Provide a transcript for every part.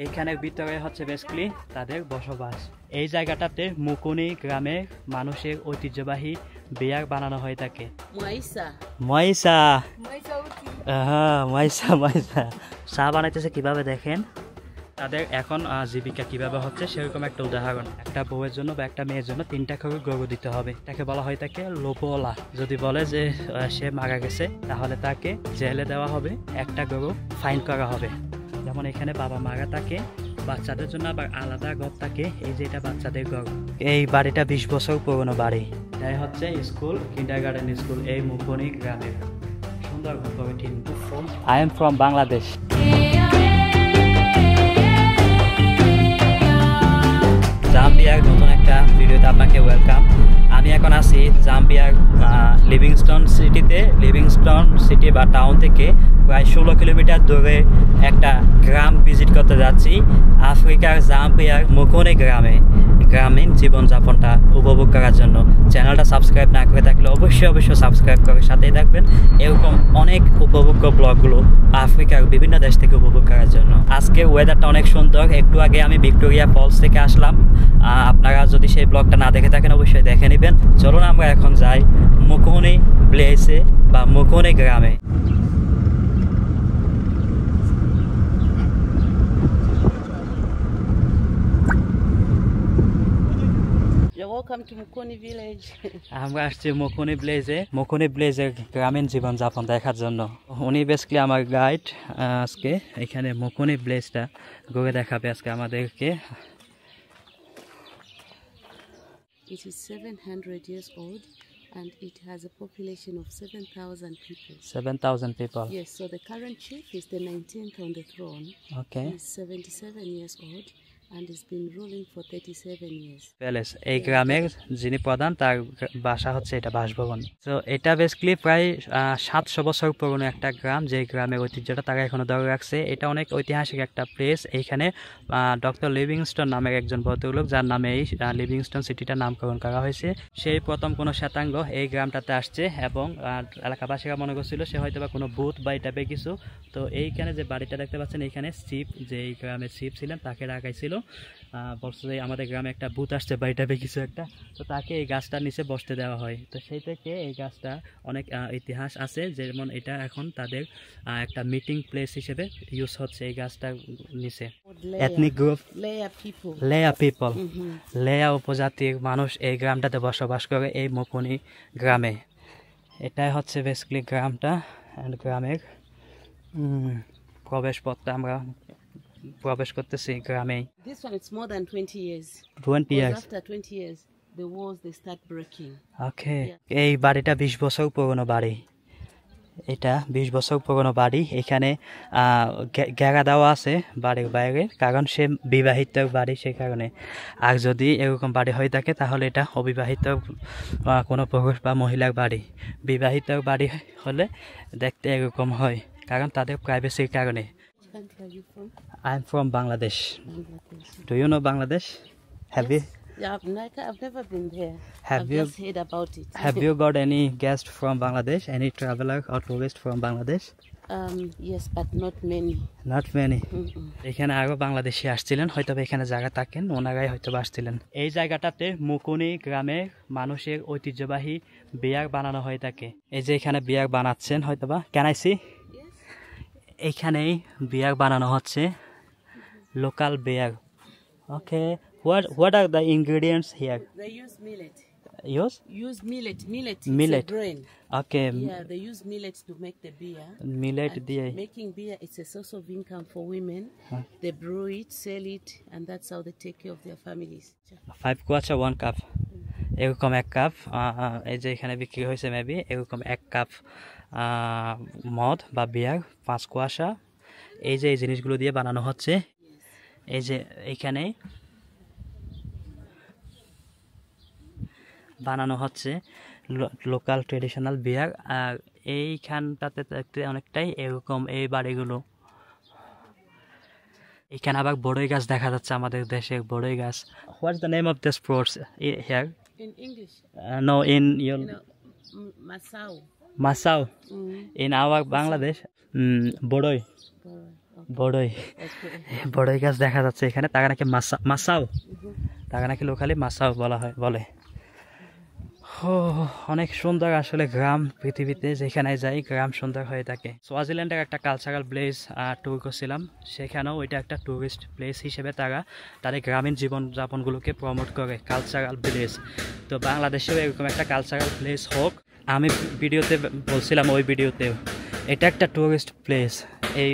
এইখানের ভিতরে হচ্ছে বেসিক্যালি তাদের বসবাস। এই জায়গাটাতে মুকুনি গ্রামের মানুষের ঐতিহ্যবাহী বিয়ার বানানো হয়ে থাকে। ময়সা হ্যাঁ ময়সা ময়সা চা বানাইতেছে কিভাবে দেখেন। তাদের এখন জীবিকা কিভাবে হচ্ছে সেরকম একটা উদাহরণ। একটা বউয়ের জন্য বা একটা মেয়ের জন্য 3টা করে গরু দিতে হবে। তাকে বলা হয় থাকে লোপলা। যদি বলে যে সে মারা গেছে তাহলে তাকে জেলে দেওয়া হবে, একটা গরু ফাইন করা হবে। যেমন এখানে বাবা মারা থাকে, বাচ্চাদের জন্য আবার আলাদা ঘর থাকে। এই যে এটা বাচ্চাদের ঘর। এই বাড়িটা 20 বছর পুরনো বাড়ি। এটাই হচ্ছে স্কুল, কিন্ডারগার্টেন স্কুল এই মুকুনি গ্রামের। সুন্দর আই এম ফ্রম বাংলাদেশ। জাম্বিয়ার নতুন একটা ভিডিওতে আপনাকে ওয়েলকাম। আমি এখন আছি জাম্বিয়ার লিভিংস্টোন সিটিতে। লিভিংস্টোন সিটি বা টাউন থেকে প্রায় 16 কিলোমিটার দূরে একটা গ্রাম ভিজিট করতে যাচ্ছি। আফ্রিকার জাম্বিয়ার মুকুনি গ্রামে গ্রামীণ জীবনযাপনটা উপভোগ করার জন্য। চ্যানেলটা সাবস্ক্রাইব না করে থাকলে অবশ্যই সাবস্ক্রাইব করে সাথেই থাকবেন এরকম অনেক উপভোগ্য ব্লগগুলো আফ্রিকার বিভিন্ন দেশ থেকে উপভোগ করার জন্য। আজকে ওয়েদারটা অনেক সুন্দর। একটু আগে আমি ভিক্টোরিয়া ফলস থেকে আসলাম। আপনারা যদি সেই ব্লগটা না দেখে থাকেন অবশ্যই দেখে নেবেন। চলুন আমরা এখন যাই মুকুনি প্লেসে বা মুকুনি গ্রামে। Welcome to Mukoni village. আমরা আসছি মুকুনি ব্লেজে। মুকুনি ব্লেজের গ্রামীণ জীবনযাপন দেখার জন্য। উনি বেসিক্যালি আমার গাইড। আজকে এখানে মুকুনি ব্লেজটা ঘুরে দেখাবে আজকে আমাদেরকে। It is 700 years old and it has a population of 7,000 people. 7,000 people. Yes, so the current chief is the 19th on the throne. Okay. He is 77 years old and has been ruling for 37 years. Palace এই গ্রামের যিনি প্রধান তার বাসা হচ্ছে এটা বাসভবন। তো এটা বেসিক্যালি প্রায় 700 বছর পুরনো একটা গ্রাম, যে গ্রামের ঐতিহ্যটা তারা এখনো ধরে রাখছে। এটা অনেক ঐতিহাসিক একটা প্লেস। এইখানে ডক্টর লিভিংস্টোন নামের একজন ভদ্রলোক, যার নামে এই লিভিংস্টোন সিটিটার নামকরণ করা হয়েছে, সেই প্রথম কোনো শ্বেতাঙ্গ এই গ্রামটাতে আসছে এবং এলাকাবাসীরা মনে করছিল সে হয়তো বা কোনো ভূত বা এই টাইপের কিছু। তো এইখানে যে বাড়িটা দেখতে পাচ্ছেন, এইখানে চিফ, যে এই গ্রামের চিফ ছিলেন, তাকে রাখাইছিল। বলছে যে আমাদের গ্রামে একটা ভূত আসছে বা এই টাইপের কিছু একটা। তো তাকে এই গাছটার নিচে বসতে দেওয়া হয়। তো সেই থেকে এই গাছটা অনেক ইতিহাস আছে। যেমন এটা এখন তাদের একটা মিটিং প্লেস হিসেবে ইউজ হচ্ছে এই গাছটার নিচে। এথনিক গ্রুপ লেয়া পিপল, লেয়া উপজাতির মানুষ এই গ্রামটাতে বসবাস করে এই মুকুনি গ্রামে। এটাই হচ্ছে বেসিক্যালি গ্রামটা। অ্যান্ড গ্রামের প্রবেশ পথটা আমরা প্রবেশ করতেছি গ্রামে। This one it's more than 20 years. 20 years. After 20 years the walls they start breaking. Okay. এই বাড়িটা 20 বছর পুরনো বাড়ি। এটা 20 বছর পুরনো বাড়ি। এখানে ঘেরা দেওয়া আছে বাড়ির বাইরে, কারণ সে বিবাহিত বাড়ি, সেই কারণে। আর যদি এরকম বাড়ি হয়ে থাকে তাহলে এটা অবিবাহিত কোনো পুরুষ বা মহিলার বাড়ি। বিবাহিত বাড়ি হলে দেখতে এরকম হয়, কারণ তাদের প্রাইভেসির কারণে। Country are you from? I'm from Bangladesh. Bangladesh. Do you know Bangladesh? Have you? Yeah, I've never been there. Have I've you? just heard about it. Have you got any guest from Bangladesh? Any traveler or tourist from Bangladesh? Yes, but not many. Not many. Mm-mm. এখানে আরো বাংলাদেশি আসছিলেন, হয়তো এখানে জায়গা থাকেন, ওনারাই হয়তো আসছিলেন। এই জায়গাটাতে মুকুনি গ্রামের মানুষের ঐতিহ্যবাহী বিয়ার বানানো হয়ে থাকে। এই যে এখানে বিয়ার বানাচ্ছেন হয়তোবা। Can I see? এইখানেই বিয়ার বানানো হচ্ছে, local beer. Okay, what are the ingredients here? They use millet. Use millet. Millet. It's a grain. Okay. Yeah, they use millet to make the beer. Millet And দিয়ে making beer, it's a source of income for women. They brew it, sell it, and that's how they take care of their families. 5 কুয়াশা 1 cup, এরকম 1 cup. এই যে এখানে বিক্রি হয়েছে maybe এরকম 1 cup মদ বা বিয়ার, 5 কুয়াশা। এই যে এই জিনিসগুলো দিয়ে বানানো হচ্ছে। এই যে এইখানে বানানো হচ্ছে লোকাল ট্রেডিশনাল বিয়ার। আর এইখানটাতে দেখতে অনেকটাই এরকম এই বাড়িগুলো। এখানে আবার বড়ই গাছ দেখা যাচ্ছে, আমাদের দেশের বড়ই গাছ। What's the name of this fruits here? In English? No, in your Masao. Masao. In our Bangladesh, বড়ই। বড়ই That's good. বড়ই গাছ দেখা যাচ্ছে এখানে, তাকে নাকি মাসাও, তাকে নাকি লোকালি মাসাও বলা হয় বলে। ও অনেক সুন্দর আসলে গ্রাম, পৃথিবীতে যেখানে যাই গ্রাম সুন্দর হয়ে থাকে। সোয়াজিল্যান্ডের একটা কালচারাল প্লেস ট্যুর করছিলাম, সেখানেও ওইটা একটা ট্যুরিস্ট প্লেস হিসেবে তারা তাদের গ্রামীণ জীবনযাপনগুলোকে প্রমোট করে, কালচারাল প্লেস। তো বাংলাদেশেও এরকম একটা কালচারাল প্লেস হোক। আমি ভিডিওতে বলছিলাম, ওই ভিডিওতেও এটা একটা ট্যুরিস্ট প্লেস, এই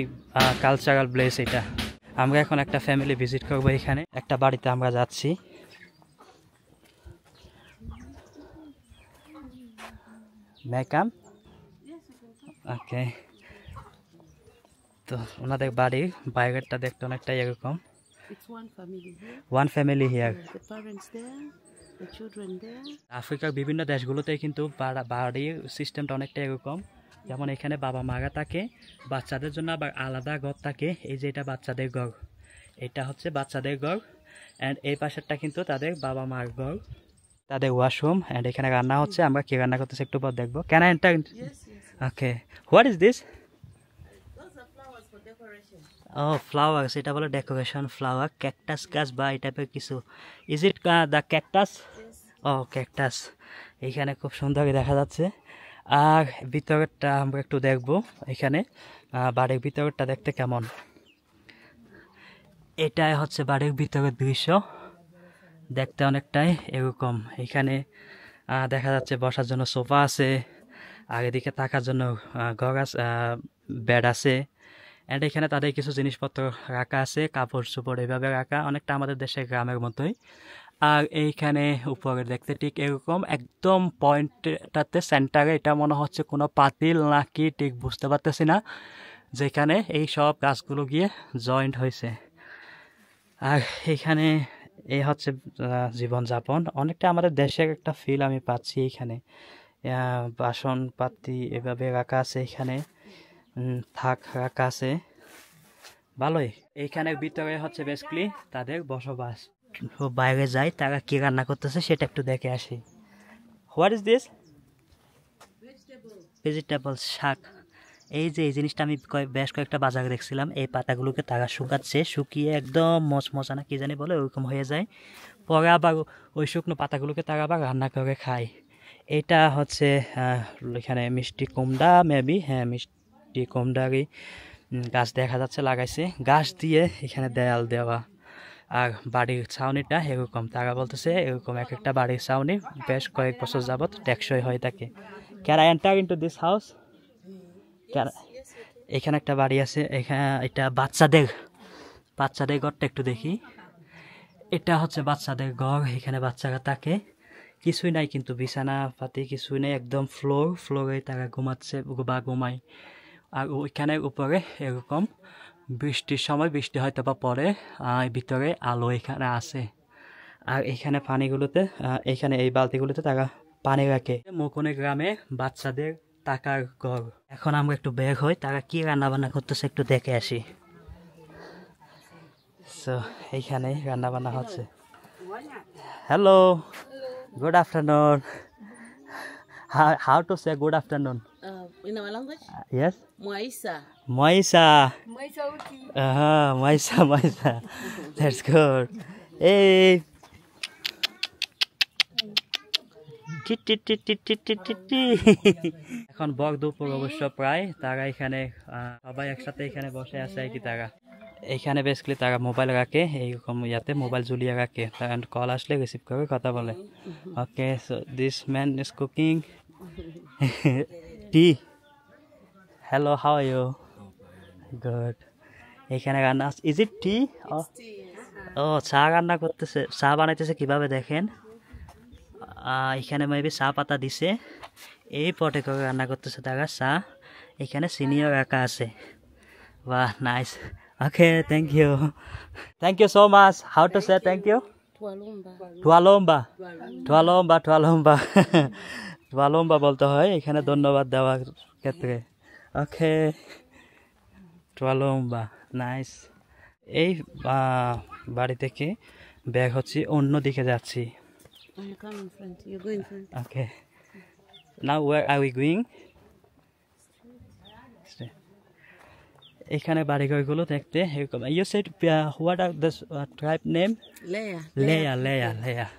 কালচারাল প্লেস এটা। আমরা এখন একটা ফ্যামিলি ভিজিট করবো, এখানে একটা বাড়িতে আমরা যাচ্ছি। May I come? ওকে, তো ওনাদের বাড়ির বাইরেটা দেখতে অনেকটা এরকম। It's one family here. One family here. The parents there, the children there. আফ্রিকার বিভিন্ন দেশগুলোতে কিন্তু বাড়ির সিস্টেমটা অনেকটা এরকম। যেমন এখানে বাবা মারা থাকে, বাচ্চাদের জন্য আবার আলাদা ঘর থাকে। এই যে এটা বাচ্চাদের ঘর, এটা হচ্ছে বাচ্চাদের ঘর, অ্যান্ড এই পাশেরটা কিন্তু তাদের বাবা মার ঘর, তাদের ওয়াশরুম। অ্যান্ড এখানে রান্না হচ্ছে, আমরা কি রান্না করতেছি একটু পর দেখবো। Can I enter? Okay, what is this? Those are flowers for decoration. Oh flowers, এটা বলে ডেকোরেশন ফ্লাওয়ার, ক্যাকটাস গাছ বা এই টাইপের কিছু। Is it the cactus? Oh cactus. এইখানে খুব সুন্দর দেখা যাচ্ছে। আর ভিতরেরটা আমরা একটু দেখবো, এখানে বাড়ির ভিতরেরটা দেখতে কেমন। এটাই হচ্ছে বাড়ির ভিতরের দৃশ্য, দেখতে অনেকটাই এরকম। এখানে দেখা যাচ্ছে বসার জন্য সোফা আছে, আর এদিকে থাকার জন্য ঘর আছে, বেড আছে। অ্যান্ড এখানে তাদের কিছু জিনিসপত্র রাখা আছে, কাপড় চোপড় এইভাবে রাখা, অনেকটা আমাদের দেশের গ্রামের মতোই। আর এইখানে উপরে দেখতে ঠিক এরকম, একদম পয়েন্টটাতে সেন্টারে, এটা মনে হচ্ছে কোনো পাতিল নাকি ঠিক বুঝতে পারতেছি না, যেখানে এই সব গাছগুলো গিয়ে জয়েন্ট হয়েছে। আর এখানে এই হচ্ছে জীবনযাপন, অনেকটা আমাদের দেশের একটা ফিল আমি পাচ্ছি এখানে। বাসনপাতি এভাবে রাখা আছে এখানে, থাক রাখা আছে, ভালোই। এইখানের ভিতরে হচ্ছে বেসিক্যালি তাদের বসবাস। বাইরে যাই, তারা কি রান্না করতেছে সেটা একটু দেখে আসি। What is this? ভেজিটেবল, শাক। এই যে এই জিনিসটা আমি বেশ কয়েকটা বাজারে দেখছিলাম, এই পাতাগুলোকে তারা শুকাচ্ছে, শুকিয়ে একদম মচমচা না কি জানি বলে ওরকম হয়ে যায়, পরে আবার ওই শুকনো পাতাগুলোকে তারা আবার রান্না করে খায়। এটা হচ্ছে এখানে মিষ্টি কুমড়া, মেবি, হ্যাঁ মিষ্টি কুমড়ারই গাছ দেখা যাচ্ছে লাগাইছে, গাছ দিয়ে এখানে দেয়াল দেওয়া। আর বাড়ির ছাউনিটা এরকম, তারা বলতেছে এরকম এক একটা বাড়ির ছাউনি বেশ কয়েক বছর যাবত টেকসই হয়ে থাকে। Can I enter into this house? এখানে একটা বাড়ি আছে, এখানে এটা বাচ্চাদের ঘরটা একটু দেখি। এটা হচ্ছে বাচ্চাদের ঘর, এখানে বাচ্চারা থাকে, কিছুই নাই কিন্তু, বিছানা পাতি কিছুই নেই, একদম ফ্লোরে তারা ঘুমাচ্ছে বা ঘুমায়। আর ওইখানে উপরে এরকম বৃষ্টির সময় বৃষ্টি হয়তো বা পড়ে, ভিতরে আলো এখানে আছে। আর এখানে পানিগুলোতে, এখানে এই বালতিগুলোতে তারা পানি রাখে। মকুনে গ্রামে বাচ্চাদের টাকার ঘর। এখন আমরা একটু বের হই, তারা কি রান্না বান্না করতেছে একটু দেখে আসি। সো এইখানে রান্না বান্না হচ্ছে। Hello, good afternoon. How to say good afternoon? In our language, Yes? Moisa. Moisa. Moisa. That's good. Hey. এখন বক দুপুর অবশ্য প্রায়, তারা এখানে সবাই একসাথে এখানে বসে আছে আর কি। তারা এইখানে বেসিক্যালি তারা মোবাইল রাখে, এইরকম ইয়াতে মোবাইল ঝুলিয়ে রাখে, তারা কল আসলে রিসিভ করে কথা বলে। Okay, so this man is cooking tea. Hello, how are you? Good. এখানে রান্না, ইজ ইট টি? ও চা রান্না করতেছে, চা বানাইতেছে কিভাবে দেখেন। এখানে মেবি চা পাতা দিছে, এই পটে করে রান্না করতেছে তারা চা। এখানে চিনিও রাখা আছে। বাহ, nice. Okay, thank you so much. How to say thank you? টুয়ালম্বা টুয়ালম্বা বলতে হয় এখানে ধন্যবাদ দেওয়ার ক্ষেত্রে। ওকে, টুয়ালম্বা, নাইস। এই বাড়ি থেকে ব্যাগ হচ্ছে অন্য দিকে যাচ্ছি। You come in front. You go in front. Okay. Now where are we going? এখানে বাড়িঘরগুলো দেখতে এরকম। You said what are the tribe name? Leia. Leia Yeah,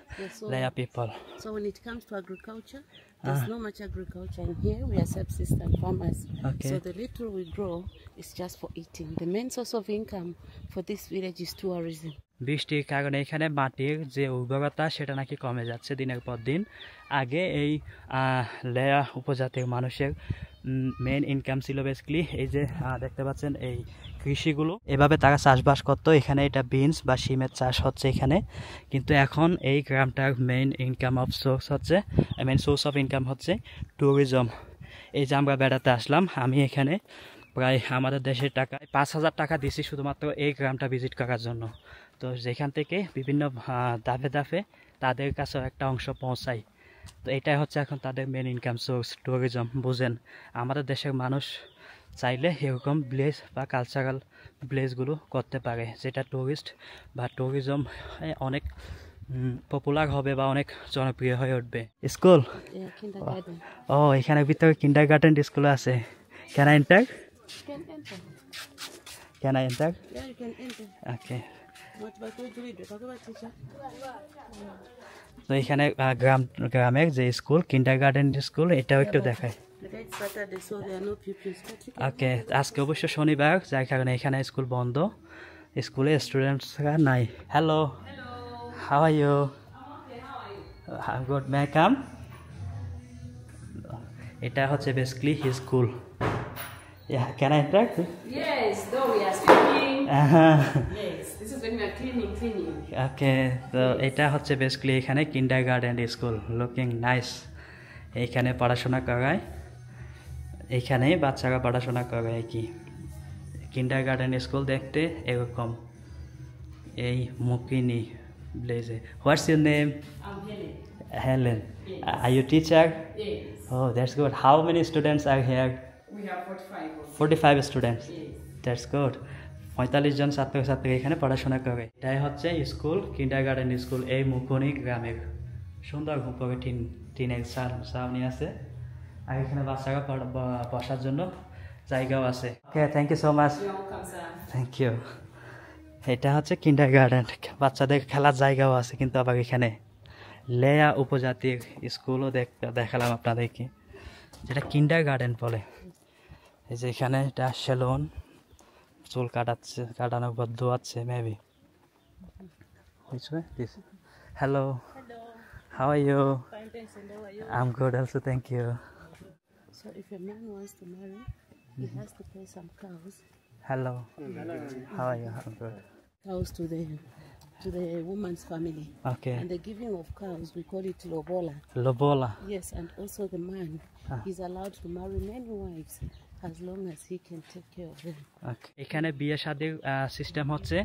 Leia people. so when it comes to agriculture, there's not much agriculture in here. We are subsistence farmers. Okay. So the little we grow is just for eating. The main source of income for this village is tourism. বৃষ্টির কারণে এখানে মাটির যে উর্বরতা সেটা নাকি কমে যাচ্ছে দিনের পর দিন। আগে এই লেয়া উপজাতির মানুষের মেইন ইনকাম ছিল বেসিক্যালি এই যে দেখতে পাচ্ছেন এই কৃষিগুলো, এভাবে তারা চাষবাস করতো। এখানে এটা বিনস বা শিমের চাষ হচ্ছে এখানে, কিন্তু এখন এই গ্রামটার মেইন ইনকাম অফ সোর্স হচ্ছে মেইন সোর্স অফ ইনকাম হচ্ছে ট্যুরিজম। এই যে আমরা বেড়াতে আসলাম, আমি এখানে প্রায় আমাদের দেশের টাকায় 5,000 টাকা দিছি শুধুমাত্র এই গ্রামটা ভিজিট করার জন্য। তো যেখান থেকে বিভিন্ন ধাপে ধাপে তাদের কাছেও একটা অংশ পৌঁছায়। তো এটাই হচ্ছে এখন তাদের মেন ইনকাম সোর্স, ট্যুরিজম। বুঝেন, আমাদের দেশের মানুষ চাইলে এরকম ভিলেজ বা কালচারাল ভিলেজগুলো করতে পারে, যেটা ট্যুরিস্ট বা ট্যুরিজম অনেক পপুলার হবে বা অনেক জনপ্রিয় হয়ে উঠবে। School, Yeah, kindergarten. ও এখানে ভিতরে কিন্ডার গার্ডেন স্কুল আছে। Can I enter? You can enter. Can I enter? Yeah, you can enter. Okay. What about you? Talk about teacher. তো এখানে গ্রামের যে স্কুল কিন্ডার গার্ডেন স্কুল, এটাও একটু দেখায়। Today it's Saturday, so there are no pupils. But you can ওকে, আজকে অবশ্য শনিবার, যার কারণে এখানে স্কুল বন্ধ, স্কুলে স্টুডেন্টসরা নাই। Hello, how are you? Good, may I come? এটা হচ্ছে basically his school. Can I enter? Yes, though we are speaking. Yes, this is when we are cleaning. ওকে, তো এটা হচ্ছে বেসিক্যালি এখানে কিন্ডার গার্ডেন স্কুল। Looking nice. এইখানে পড়াশোনা করায়, এইখানে বাচ্চারা পড়াশোনা করে কি। কিন্ডার গার্ডেন স্কুল দেখতে এরকম, এই মুকিনি ব্লেজে। What's your name? I'm Helen. Helen. Are you teacher? Yes, Oh, that's good. How many students are here? we have 45 of 45 students. Yes. That's good. 45 জন ছাত্রছাত্রী এখানে পড়াশোনা করে। এটাই হচ্ছে স্কুল, কিন্ডার গার্ডেন স্কুল, এই মুকুনি গ্রামের। সুন্দর উপরে টিনের ছাউনি আছে, আর এখানে বাচ্চারা বসার জন্য জায়গাও আছে। Okay, thank you so much. You're welcome, sir. Thank you. এটা হচ্ছে কিন্ডার গার্ডেন, বাচ্চাদের খেলার জায়গাও আছে, কিন্তু আবার এখানে লেয়া উপজাতির স্কুলও দেখালাম আপনাদেরকে, যেটা কিন্ডার গার্ডেন বলে। এই যে এখানে এটা সেলুন, চুল কাটানোর বদ্ধ আছে maybe. Hello, how are you? find things and how are you? I am good also, thank you. So if a man wants to marry, he has to pay some cows. Hello, how are you? I am good. Cows to the woman's family. Okay, And the giving of cows, we call it lobola. Lobola. Yes, and also the man is allowed to marry many wives as long as he can take care of them. এখানে বিয়ে শাদীর system হচ্ছে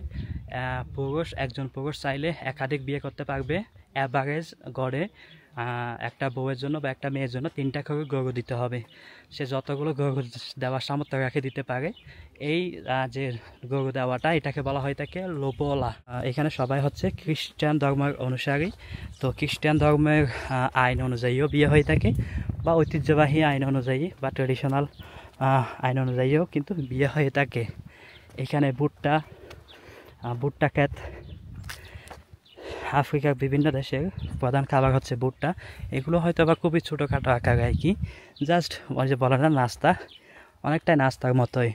একজন পুরুষ চাইলে একাধিক বিয়ে করতে পারবে। অ্যাভারেজ গড়ে একটা বউয়ের জন্য বা একটা মেয়ের জন্য 3টা করে গরু দিতে হবে। সে যতগুলো গরু দেওয়ার সামর্থ্য রেখে দিতে পারে। এই যে গরু দেওয়াটা, এটাকে বলা হয় থাকে লোবোলা। এখানে সবাই হচ্ছে খ্রিস্টান ধর্মের অনুসারী, তো খ্রিস্টান ধর্মের আইন অনুযায়ীও বিয়ে হয়ে থাকে, বা ঐতিহ্যবাহী আইন অনুযায়ী বা ট্রেডিশনাল আইন অনুযায়ীও কিন্তু বিয়ে হয়ে থাকে। এখানে ভুট্টা ক্ষেত, আফ্রিকার বিভিন্ন দেশের প্রধান খাবার হচ্ছে ভুট্টা। এগুলো হয়তো বা খুবই ছোটোখাটো আকারে আর কি, জাস্ট ওই যে বলে না নাস্তা, অনেকটাই নাস্তার মতোই।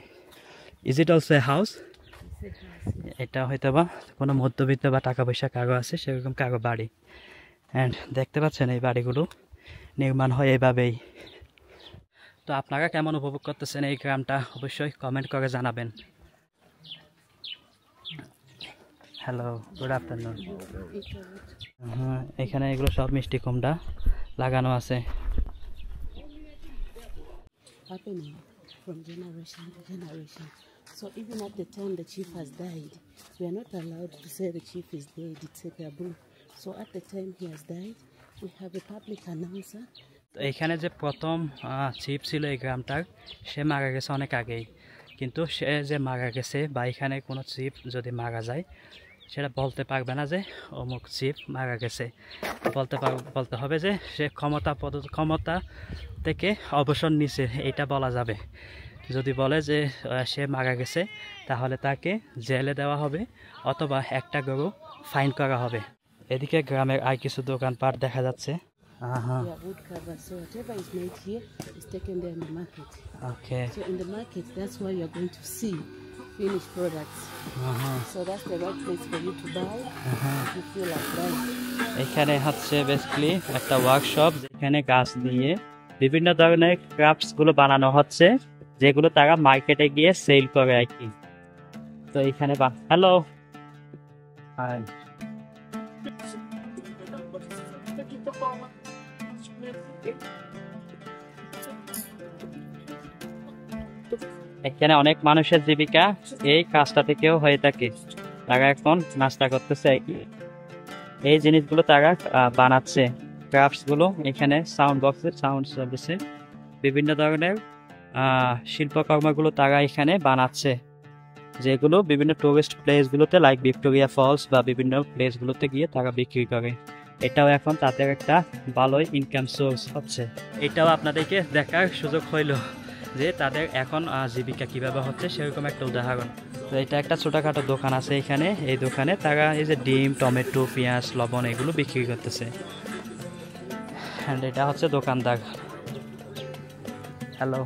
Is it also a house? এটা হয়তো বা কোনো মধ্যবিত্ত বা টাকা পয়সা কারো আছে সেরকম কারো বাড়ি। অ্যান্ড দেখতে পাচ্ছেন এই বাড়িগুলো নির্মাণ হয় এভাবেই। তো আপনারা কেমন উপভোগ করতেছেন এই গ্রামটা, অবশ্যই কমেন্ট করে জানাবেন। Hello, good afternoon. এখানে এগুলো সব মিষ্টি কুমড়া লাগানো আছে। Happening from generation to generation. So even at the time the chief has died, we are not allowed to say the chief is dead. It's a taboo. So at the time he has died, we have a public announcer. তো এখানে যে প্রথম chief ছিল এই গ্রামটার, সে মারা গেছে অনেক আগেই, কিন্তু সে যে মারা গেছে বা এখানে কোনো চিফ যদি মারা যায়, সেটা বলতে পারবে না যে অমুক চিফ মারা গেছে। বলতে হবে যে সে ক্ষমতা থেকে অবসর নিছে, এটা বলা যাবে। যদি বলে যে সে মারা গেছে তাহলে তাকে জেলে দেওয়া হবে অথবা একটা গরু ফাইন করা হবে। এদিকে গ্রামের আর কিছু দোকানপাট দেখা যাচ্ছে। Yeah, wood cover. So whatever is made here is taken there in the market. Okay. So in the market, that's where you're going to see finished products. So that's the right place for you to buy if you feel like buying. এখানে হচ্ছে basically একটা workshop যেখানে গাছ দিয়ে বিভিন্ন ধরনের crafts গুলো বানানো হচ্ছে, যেগুলো তারা মার্কেটে গিয়ে সেল করে আর কি। তো এখানে হ্যালো, এখানে অনেক মানুষের জীবিকা এই কাজটা থেকেও হয়ে থাকে। তারা এখন নাস্তা করতেছে আর কি। এই জিনিসগুলো তারা বানাচ্ছে, ক্রাফটস গুলো। এখানে সাউন্ড বক্সের সাউন্ড সার্ভিসে বিভিন্ন ধরনের শিল্পকর্মগুলো তারা এখানে বানাচ্ছে, যেগুলো বিভিন্ন টুরিস্ট প্লেসগুলোতে লাইক ভিক্টোরিয়া ফলস বা বিভিন্ন প্লেসগুলোতে গিয়ে তারা বিক্রি করে। এটাও এখন তাদের একটা ভালোই ইনকাম সোর্স হচ্ছে। এটাও আপনাদেরকে দেখার সুযোগ হইল যে তাদের এখন জীবিকা কিভাবে হচ্ছে, সেরকম একটা উদাহরণ। তো এটা একটা ছোটোখাটো দোকান আছে এখানে। এই দোকানে তারা এই যে ডিম, টমেটো, পেঁয়াজ, লবণ এগুলো বিক্রি করতেছে। অ্যান্ড এটা হচ্ছে দোকানদার। হ্যালো,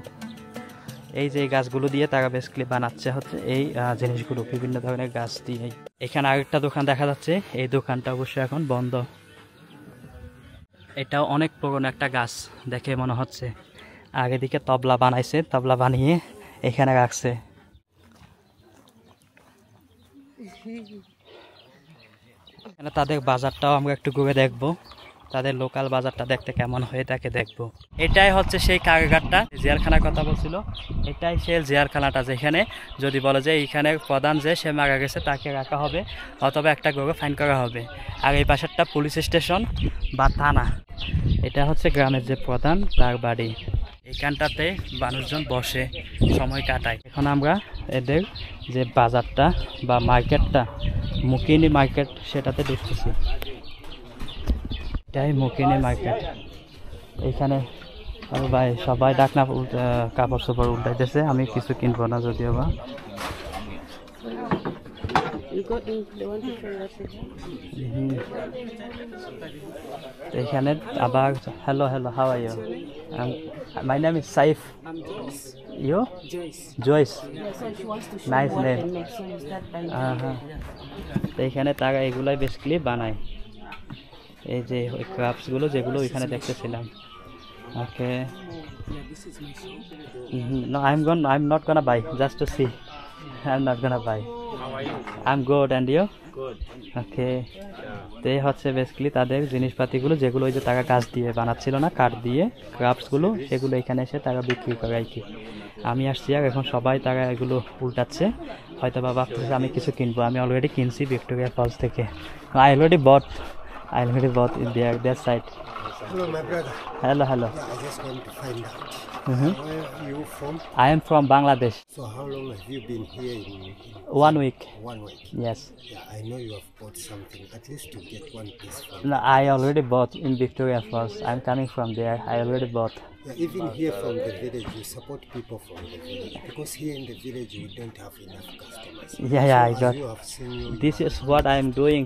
এই যে গাছগুলো দিয়ে তারা বেসিক্যালি বানাচ্ছে হচ্ছে এই জিনিসগুলো বিভিন্ন ধরনের গাছ দিয়ে। এখানে আরেকটা দোকান দেখা যাচ্ছে, এই দোকানটা অবশ্যই এখন বন্ধ। এটাও অনেক পুরনো একটা গাছ দেখে মনে হচ্ছে। আগে দিকে তবলা বানাইছে, তবলা বানিয়ে এখানে রাখছে। এখানে তাদের বাজারটাও আমরা একটু ঘুরে দেখবো, তাদের লোকাল বাজারটা দেখতে কেমন হয়ে থাকে দেখবো। এটাই হচ্ছে সেই কারাগারটা, জেলখানার কথা বলছিল। এটাই সেই জেলখানাটা যেখানে যদি বলে যে এইখানে প্রধান যে সে মারা গেছে তাকে রাখা হবে অথবা একটা গরু ফাইন করা হবে। আর এই পাশেরটা পুলিশ স্টেশন বা থানা। এটা হচ্ছে গ্রামের যে প্রধান তার বাড়ি। এইখানটাতে মানুষজন বসে সময় কাটায়। এখন আমরা এদের যে বাজারটা বা মার্কেটটা, মুকিনি মার্কেট, সেটাতে ঢুকতেছি। এটাই মুকিনি মার্কেট। এইখানে ভাই সবাই ডাকনা কাপড় চোপড় উল্টাইতেছে। আমি কিছু কিনবো না যদিও বা। এখানে আবার hello hello, how are you? My name is Saif. You? Joyce. Nice name. এইখানে তারা এগুলাই বেসিক্যালি বানায়, এই যে ক্রাফটসগুলো যেগুলো ওইখানে দেখতেছিলাম। ওকে। No, I'm not gonna buy, just to see. I'm not gonna buy. How are you? I'm good, and you? Good. Okay. তো এই হচ্ছে বেসিক্যালি তাদের জিনিসপাতিগুলো, যেগুলো ওই যে তারা গাছ দিয়ে বানাচ্ছিল না, কাঠ দিয়ে ক্রাফটসগুলো, সেগুলো এখানে এসে তারা বিক্রি করে আর কি। আমি আসছি আর এখন সবাই তারা এগুলো উল্টাচ্ছে। হয়তো বা ভাবতেছে আমি কিছু কিনবো। আমি অলরেডি কিনছি ভিক্টোরিয়া ফলস থেকে। I already bought in their site. Hello, my brother. Hello. Yeah, I just want to find out. Mhm. Where are you from? I am from Bangladesh. So how long have you been here in 1 week. 1 week? Yes. Yeah, I know you have bought something, at least to get one piece from. No, I already bought in Victoria Falls. I'm coming from there. I already bought. Yeah, even here from the village, you support people from the village, because here in the village we don't have enough customers. Yeah, So I as got. you have seen, This is what I'm doing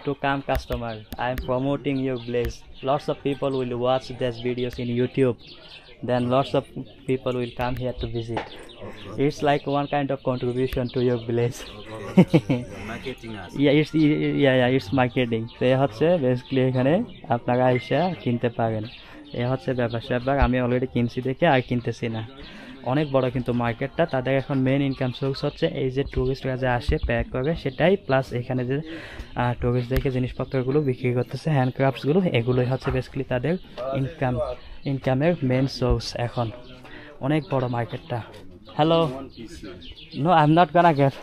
to come customer. I'm promoting your place. Lots of people will watch these videos in YouTube. Then lots of people will come here to visit. It's like one kind of contribution to your village. Marketing us. It's marketing. So এই হচ্ছে basically এখানে আপনারা এসে কিনতে পারেন। এই হচ্ছে ব্যাপার। আমি অলরেডি কিনছি দেখে আর কিনতেছি না। অনেক বড় কিন্তু মার্কেটটা। তাদের এখন মেন ইনকাম সোর্স হচ্ছে এই যে টুরিস্টরা যে আসে প্যাক করে সেটাই, প্লাস এখানে যে টুরিস্টদেরকে জিনিসপত্রগুলো বিক্রি করতেছে, হ্যান্ডক্রাফটসগুলো, এগুলোই হচ্ছে বেসিক্যালি তাদের ইনকামের মেন সোর্স এখন। অনেক বড় মার্কেটটা। Hello. No, I am not gonna get.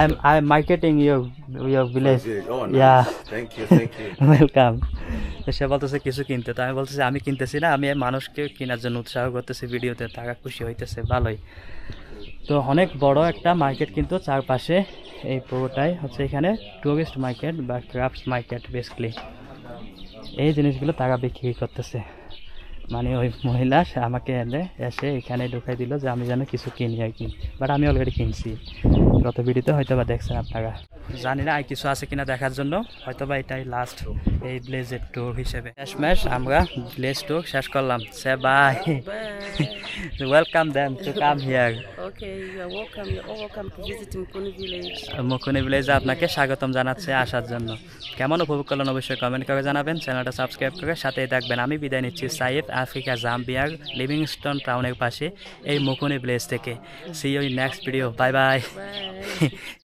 I am marketing your village. Oh, nice. Yeah. Thank you. Welcome. সে বলতেছে কিছু কিনতে, তো আমি বলতেছি আমি কিনতেছি না, আমি মানুষকে কেনার জন্য উৎসাহ করতেছি ভিডিওতে, তারা খুশি হইতেছে, ভালোই। তো অনেক বড় একটা মার্কেট কিন্তু চারপাশে। এই পুরোটাই হচ্ছে এখানে টুরিস্ট মার্কেট বা ক্রাফটস মার্কেট বেসিক্যালি। এই জিনিসগুলো তারা বিক্রি করতেছে। মানে ওই মহিলা আমাকে এসে এখানে ঢুকাই দিল যে আমি যেন কিছু কিনি আর কি, বাট আমি অলরেডি কিনছি। গত ভিডিওতে হয়তো বা দেখছেন আপনারা, জানি না আর কিছু আছে কিনা দেখার জন্য, হয়তো বা এটাই লাস্ট এই ব্লেজের ট্যুর হিসেবে। শেষমেশ আমরা ব্লেজ ট্যুর শেষ করলাম। Say bye, welcome them to come here. Okay, you are welcome. You're all welcome to visit Mukuni village. মুকুনি ভিলেজে আপনাকে স্বাগতম জানাচ্ছে আসার জন্য। কেমন উপভোগ করলেন অবশ্যই কমেন্ট করে জানাবেন, চ্যানেলটা সাবস্ক্রাইব করে সাথেই থাকবেন। আমি বিদায় নিচ্ছি সাইফ, আফ্রিকা জাম্বিয়ার লিভিংস্টোন টাউনের পাশে এই মুকুনি ভিলেজ থেকে। See you in next video, bye bye. Bye.